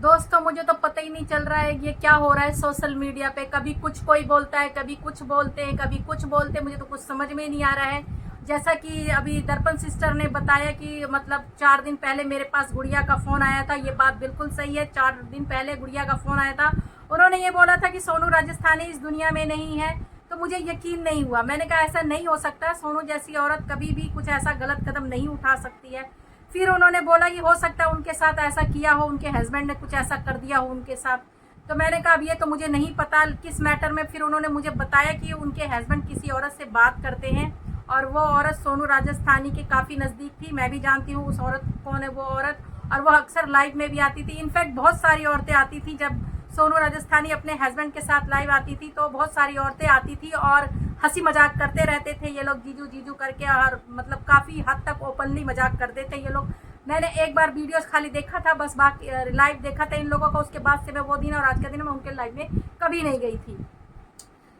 दोस्तों मुझे तो पता ही नहीं चल रहा है ये क्या हो रहा है सोशल मीडिया पे। कभी कुछ कोई बोलता है, कभी कुछ बोलते हैं, कभी कुछ बोलते हैं, मुझे तो कुछ समझ में नहीं आ रहा है। जैसा कि अभी दर्पण सिस्टर ने बताया कि मतलब 4 दिन पहले मेरे पास गुड़िया का फ़ोन आया था। ये बात बिल्कुल सही है, 4 दिन पहले गुड़िया का फ़ोन आया था। उन्होंने ये बोला था कि सोनू राजस्थानी इस दुनिया में नहीं है। तो मुझे यकीन नहीं हुआ। मैंने कहा ऐसा नहीं हो सकता, सोनू जैसी औरत कभी भी कुछ ऐसा गलत कदम नहीं उठा सकती है। फिर उन्होंने बोला कि हो सकता है उनके साथ ऐसा किया हो, उनके हस्बैंड ने कुछ ऐसा कर दिया हो उनके साथ। तो मैंने कहा अब ये तो मुझे नहीं पता किस मैटर में। फिर उन्होंने मुझे बताया कि उनके हस्बैंड किसी औरत से बात करते हैं और वो औरत सोनू राजस्थानी के काफ़ी नज़दीक थी। मैं भी जानती हूँ उस औरत कौन है वो औरत, और वो अक्सर लाइव में भी आती थी। इनफैक्ट बहुत सारी औरतें आती थी जब सोनू राजस्थानी अपने हस्बैंड के साथ लाइव आती थी, तो बहुत सारी औरतें आती थी और हंसी मजाक करते रहते थे ये लोग, जीजू जीजू करके, और मतलब काफ़ी हद तक ओपनली मजाक करते थे ये लोग। मैंने एक बार वीडियोस खाली देखा था बस, बाकी लाइव देखा था इन लोगों का। उसके बाद से मैं वो दिन और आज के दिन मैं उनके लाइव में कभी नहीं गई थी।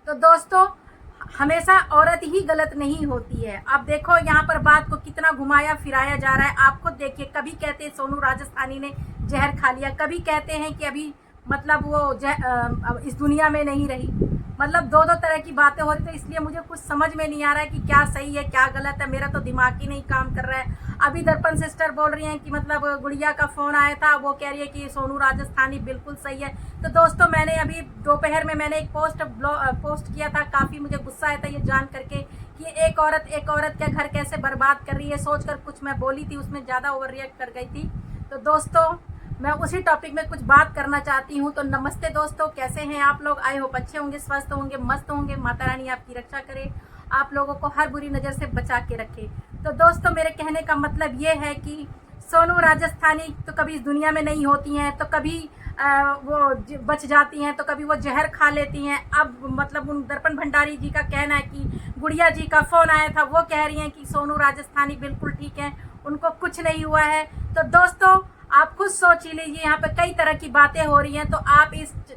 तो दोस्तों हमेशा औरत ही गलत नहीं होती है। अब देखो यहाँ पर बात को कितना घुमाया फिराया जा रहा है। आप खुद देखिए, कभी कहते हैं सोनू राजस्थानी ने जहर खा लिया, कभी कहते हैं कि अभी मतलब वो इस दुनिया में नहीं रही। मतलब दो दो तरह की बातें हो रही। तो इसलिए मुझे कुछ समझ में नहीं आ रहा है कि क्या सही है क्या गलत है। मेरा तो दिमाग ही नहीं काम कर रहा है। अभी दर्पण सिस्टर बोल रही हैं कि मतलब गुड़िया का फ़ोन आया था, वो कह रही है कि सोनू राजस्थानी बिल्कुल सही है। तो दोस्तों मैंने अभी दोपहर में मैंने एक पोस्ट किया था। काफ़ी मुझे गुस्सा आया था ये जान करके कि एक औरत का घर कैसे बर्बाद कर रही है। सोचकर कुछ मैं बोली थी, उसमें ज़्यादा ओवर रिएक्ट कर गई थी। तो दोस्तों मैं उसी टॉपिक में कुछ बात करना चाहती हूँ। तो नमस्ते दोस्तों, कैसे हैं आप लोग? आई होप अच्छे होंगे, स्वस्थ होंगे, मस्त होंगे। माता रानी आपकी रक्षा करे, आप लोगों को हर बुरी नज़र से बचा के रखे। तो दोस्तों मेरे कहने का मतलब ये है कि सोनू राजस्थानी तो कभी इस दुनिया में नहीं होती हैं, तो कभी वो बच जाती हैं, तो कभी वो जहर खा लेती हैं। अब मतलब उन दर्पण भंडारी जी का कहना है कि गुड़िया जी का फ़ोन आया था, वो कह रही हैं कि सोनू राजस्थानी बिल्कुल ठीक है, उनको कुछ नहीं हुआ है। तो दोस्तों आप खुद सोच ही लीजिए, यहाँ पे कई तरह की बातें हो रही हैं। तो आप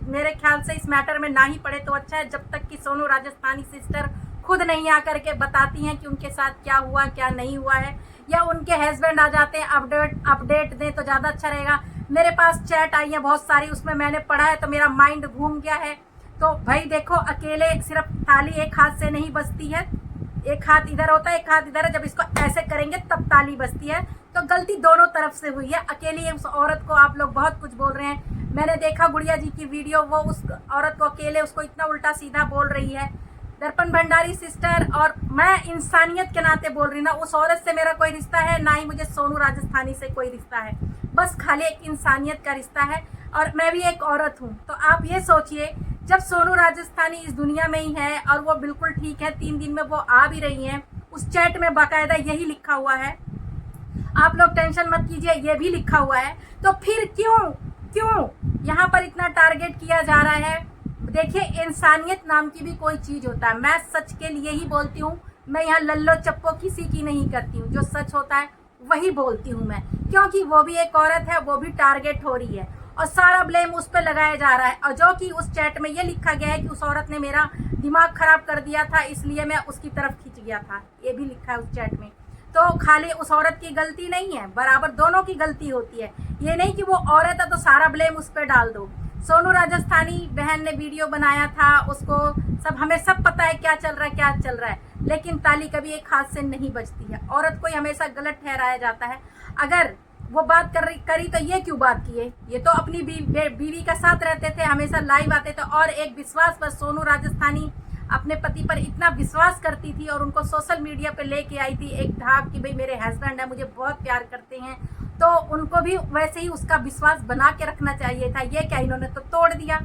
मेरे ख्याल से इस मैटर में ना ही पड़े तो अच्छा है, जब तक कि सोनू राजस्थानी सिस्टर खुद नहीं आकर के बताती हैं कि उनके साथ क्या हुआ क्या नहीं हुआ है, या उनके हस्बैंड आ जाते हैं अपडेट दें तो ज़्यादा अच्छा रहेगा। मेरे पास चैट आई है बहुत सारी, उसमें मैंने पढ़ा है तो मेरा माइंड घूम गया है। तो भाई देखो, अकेले सिर्फ ताली एक हाथ से नहीं बजती है। एक हाथ इधर होता है, एक हाथ इधर है। जब इसको ऐसे करेंगे तब ताली बजती है। तो गलती दोनों तरफ से हुई है। अकेली उस औरत को आप लोग बहुत कुछ बोल रहे हैं। मैंने देखा गुड़िया जी की वीडियो, वो उस औरत को अकेले उसको इतना उल्टा सीधा बोल रही है। दर्पण भंडारी सिस्टर, और मैं इंसानियत के नाते बोल रही ना, उस औरत से मेरा कोई रिश्ता है ना ही मुझे सोनू राजस्थानी से कोई रिश्ता है। बस खाली एक इंसानियत का रिश्ता है, और मैं भी एक औरत हूँ। तो आप ये सोचिए, जब सोनू राजस्थानी इस दुनिया में ही है और वो बिल्कुल ठीक है, 3 दिन में वो आ भी रही हैं, उस चैट में बाकायदा यही लिखा हुआ है, आप लोग टेंशन मत कीजिए, ये भी लिखा हुआ है। तो फिर क्यों यहाँ पर इतना टारगेट किया जा रहा है? देखिए, इंसानियत नाम की भी कोई चीज़ होता है। मैं सच के लिए ही बोलती हूँ। मैं यहाँ लल्लो चप्पो किसी की नहीं करती हूँ। जो सच होता है वही बोलती हूँ मैं, क्योंकि वो भी एक औरत है, वो भी टारगेट हो रही है और सारा ब्लेम उस पर लगाया जा रहा है। और जो कि उस चैट में ये लिखा गया है कि उस औरत ने मेरा दिमाग खराब कर दिया था, इसलिए मैं उसकी तरफ खिंच गया था, ये भी लिखा है उस चैट में। तो खाली उस औरत की गलती नहीं है, बराबर दोनों की गलती होती है। ये नहीं कि वो औरत है तो सारा ब्लेम उस पर डाल दो। सोनू राजस्थानी बहन ने वीडियो बनाया था, उसको हमें सब पता है क्या चल रहा है। लेकिन ताली कभी एक हाथ से नहीं बजती है। औरत को हमेशा गलत ठहराया जाता है। अगर वो बात करी तो ये क्यों बात किए? ये तो अपनी बीवी का साथ रहते थे, हमेशा लाइव आते थे। और एक विश्वास पर सोनू राजस्थानी अपने पति पर इतना विश्वास करती थी और उनको सोशल मीडिया पे लेके आई थी एक धाक कि भाई मेरे हस्बैंड है, मुझे बहुत प्यार करते हैं। तो उनको भी वैसे ही उसका विश्वास बना के रखना चाहिए था। ये क्या, इन्होंने तो तोड़ दिया,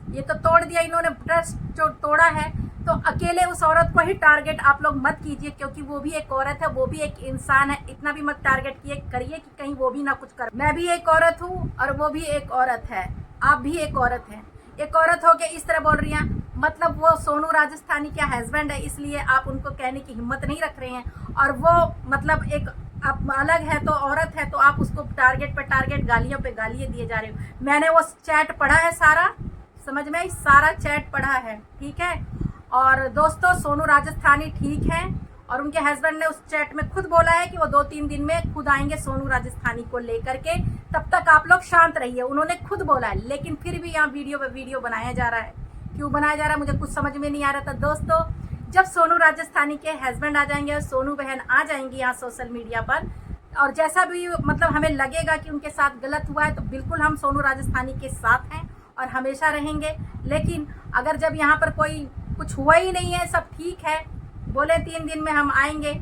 ये तो तोड़ दिया इन्होंने, ट्रस्ट जो तोड़ा है। तो अकेले उस औरत को ही टारगेट आप लोग मत कीजिए, क्योंकि वो भी एक औरत है, वो भी एक इंसान है। इतना भी मत टारगेट करिए कि कहीं वो भी ना कुछ कर। मैं भी एक औरत हूँ और वो भी एक औरत है, आप भी एक औरत हैं। एक औरत होके इस तरह बोल रही हैं, मतलब वो सोनू राजस्थानी का हस्बैंड है, इसलिए आप उनको कहने की हिम्मत नहीं रख रहे हैं। और वो मतलब एक आप अलग है तो औरत है, तो आप उसको टारगेट पे टारगेट, गालियों पे गालियाँ दिए जा रहे हो। मैंने वो चैट पढ़ा है, सारा समझ में आई, सारा चैट पढ़ा है, ठीक है। और दोस्तों सोनू राजस्थानी ठीक है, और उनके हस्बैंड ने उस चैट में खुद बोला है कि वो 2-3 दिन में खुद आएंगे सोनू राजस्थानी को लेकर के, तब तक आप लोग शांत रहिए, उन्होंने खुद बोला है। लेकिन फिर भी यहाँ वीडियो पे वीडियो बनाया जा रहा है, क्यों बनाया जा रहा है मुझे कुछ समझ में नहीं आ रहा था। दोस्तों, जब सोनू राजस्थानी के हस्बैंड आ जाएंगे और सोनू बहन आ जाएंगी यहाँ सोशल मीडिया पर, और जैसा भी मतलब हमें लगेगा कि उनके साथ गलत हुआ है, तो बिल्कुल हम सोनू राजस्थानी के साथ हैं और हमेशा रहेंगे। लेकिन अगर जब यहाँ पर कोई कुछ हुआ ही नहीं है, सब ठीक है, बोले 3 दिन में हम आएंगे,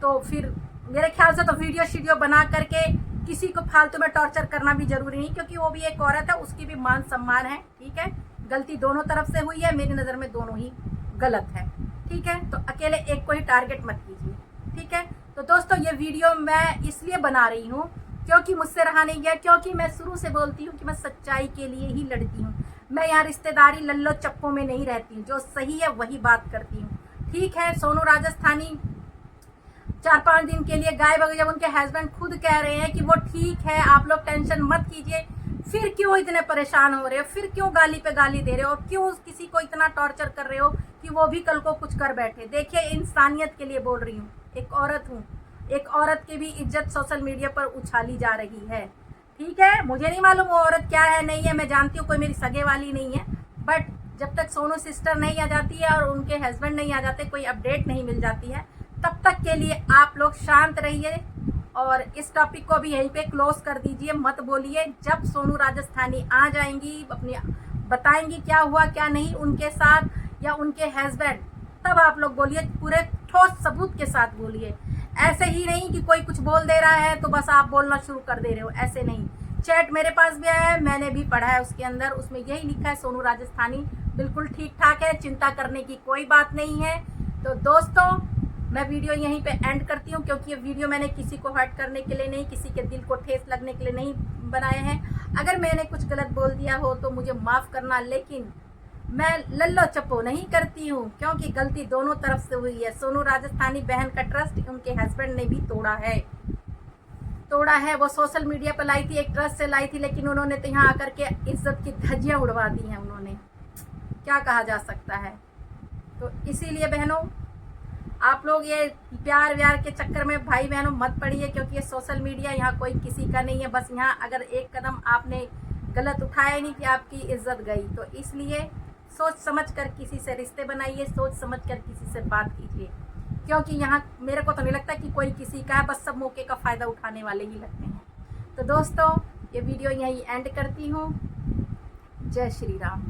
तो फिर मेरे ख्याल से तो वीडियो शीडियो बना करके किसी को फालतू में टॉर्चर करना भी जरूरी नहीं, क्योंकि वो भी एक औरत है, उसकी भी मान सम्मान है। ठीक है, गलती दोनों तरफ से हुई है, मेरी नज़र में दोनों ही गलत है। ठीक है, तो अकेले एक को ही टारगेट मत कीजिए। ठीक है, तो दोस्तों ये वीडियो मैं इसलिए बना रही हूँ क्योंकि मुझसे रहा नहीं गया, क्योंकि मैं शुरू से बोलती हूँ कि मैं सच्चाई के लिए ही लड़ती हूँ। मैं यहाँ रिश्तेदारी लल्लो चप्पो में नहीं रहती हूँ, जो सही है वही बात करती हूँ। ठीक है, सोनू राजस्थानी 4-5 दिन के लिए गायब हो गए, जब उनके हस्बैंड खुद कह रहे हैं कि वो ठीक है, आप लोग टेंशन मत कीजिए, फिर क्यों इतने परेशान हो रहे हो, फिर क्यों गाली पे गाली दे रहे हो, क्यों किसी को इतना टॉर्चर कर रहे हो कि वो भी कल को कुछ कर बैठे। देखिए, इंसानियत के लिए बोल रही हूँ, एक औरत हूँ, एक औरत की भी इज्जत सोशल मीडिया पर उछाली जा रही है। ठीक है, मुझे नहीं मालूम वो औरत क्या है नहीं है, मैं जानती हूँ कोई मेरी सगे वाली नहीं है, बट जब तक सोनू सिस्टर नहीं आ जाती है और उनके हस्बैंड नहीं आ जाते, कोई अपडेट नहीं मिल जाती है, तब तक के लिए आप लोग शांत रहिए और इस टॉपिक को भी यहीं पे क्लोज कर दीजिए, मत बोलिए। जब सोनू राजस्थानी आ जाएंगी, अपनी बताएंगी क्या हुआ क्या नहीं उनके साथ या उनके हस्बैंड, तब आप लोग बोलिए, पूरे ठोस सबूत के साथ बोलिए। ऐसे ही नहीं कि कोई कुछ बोल दे रहा है तो बस आप बोलना शुरू कर दे रहे हो, ऐसे नहीं। चैट मेरे पास भी आया है, मैंने भी पढ़ा है, उसके अंदर उसमें यही लिखा है, सोनू राजस्थानी बिल्कुल ठीक ठाक है, चिंता करने की कोई बात नहीं है। तो दोस्तों, मैं वीडियो यहीं पे एंड करती हूँ, क्योंकि ये वीडियो मैंने किसी को हर्ट करने के लिए नहीं, किसी के दिल को ठेस लगने के लिए नहीं बनाए हैं। अगर मैंने कुछ गलत बोल दिया हो तो मुझे माफ़ करना, लेकिन मैं लल्लो चप्पो नहीं करती हूँ, क्योंकि गलती दोनों तरफ से हुई है। सोनू राजस्थानी बहन का ट्रस्ट उनके हस्बैंड ने भी तोड़ा है। वो सोशल मीडिया पर लाई थी, एक ट्रस्ट से लाई थी, लेकिन उन्होंने तो यहाँ आकर के इज्जत की धज्जियाँ उड़वा दी हैं उन्होंने, क्या कहा जा सकता है। तो इसीलिए बहनों, आप लोग ये प्यार व्यार के चक्कर में भाई बहनों मत पड़िए, क्योंकि ये सोशल मीडिया यहाँ कोई किसी का नहीं है। बस यहाँ अगर एक कदम आपने गलत उठाया नहीं कि आपकी इज्जत गई, तो इसलिए सोच समझ कर किसी से रिश्ते बनाइए, सोच समझ कर किसी से बात कीजिए, क्योंकि यहाँ मेरे को तो नहीं लगता कि कोई किसी का है, बस सब मौके का फ़ायदा उठाने वाले ही लगते हैं। तो दोस्तों, ये वीडियो यहीं एंड करती हूँ। जय श्री राम।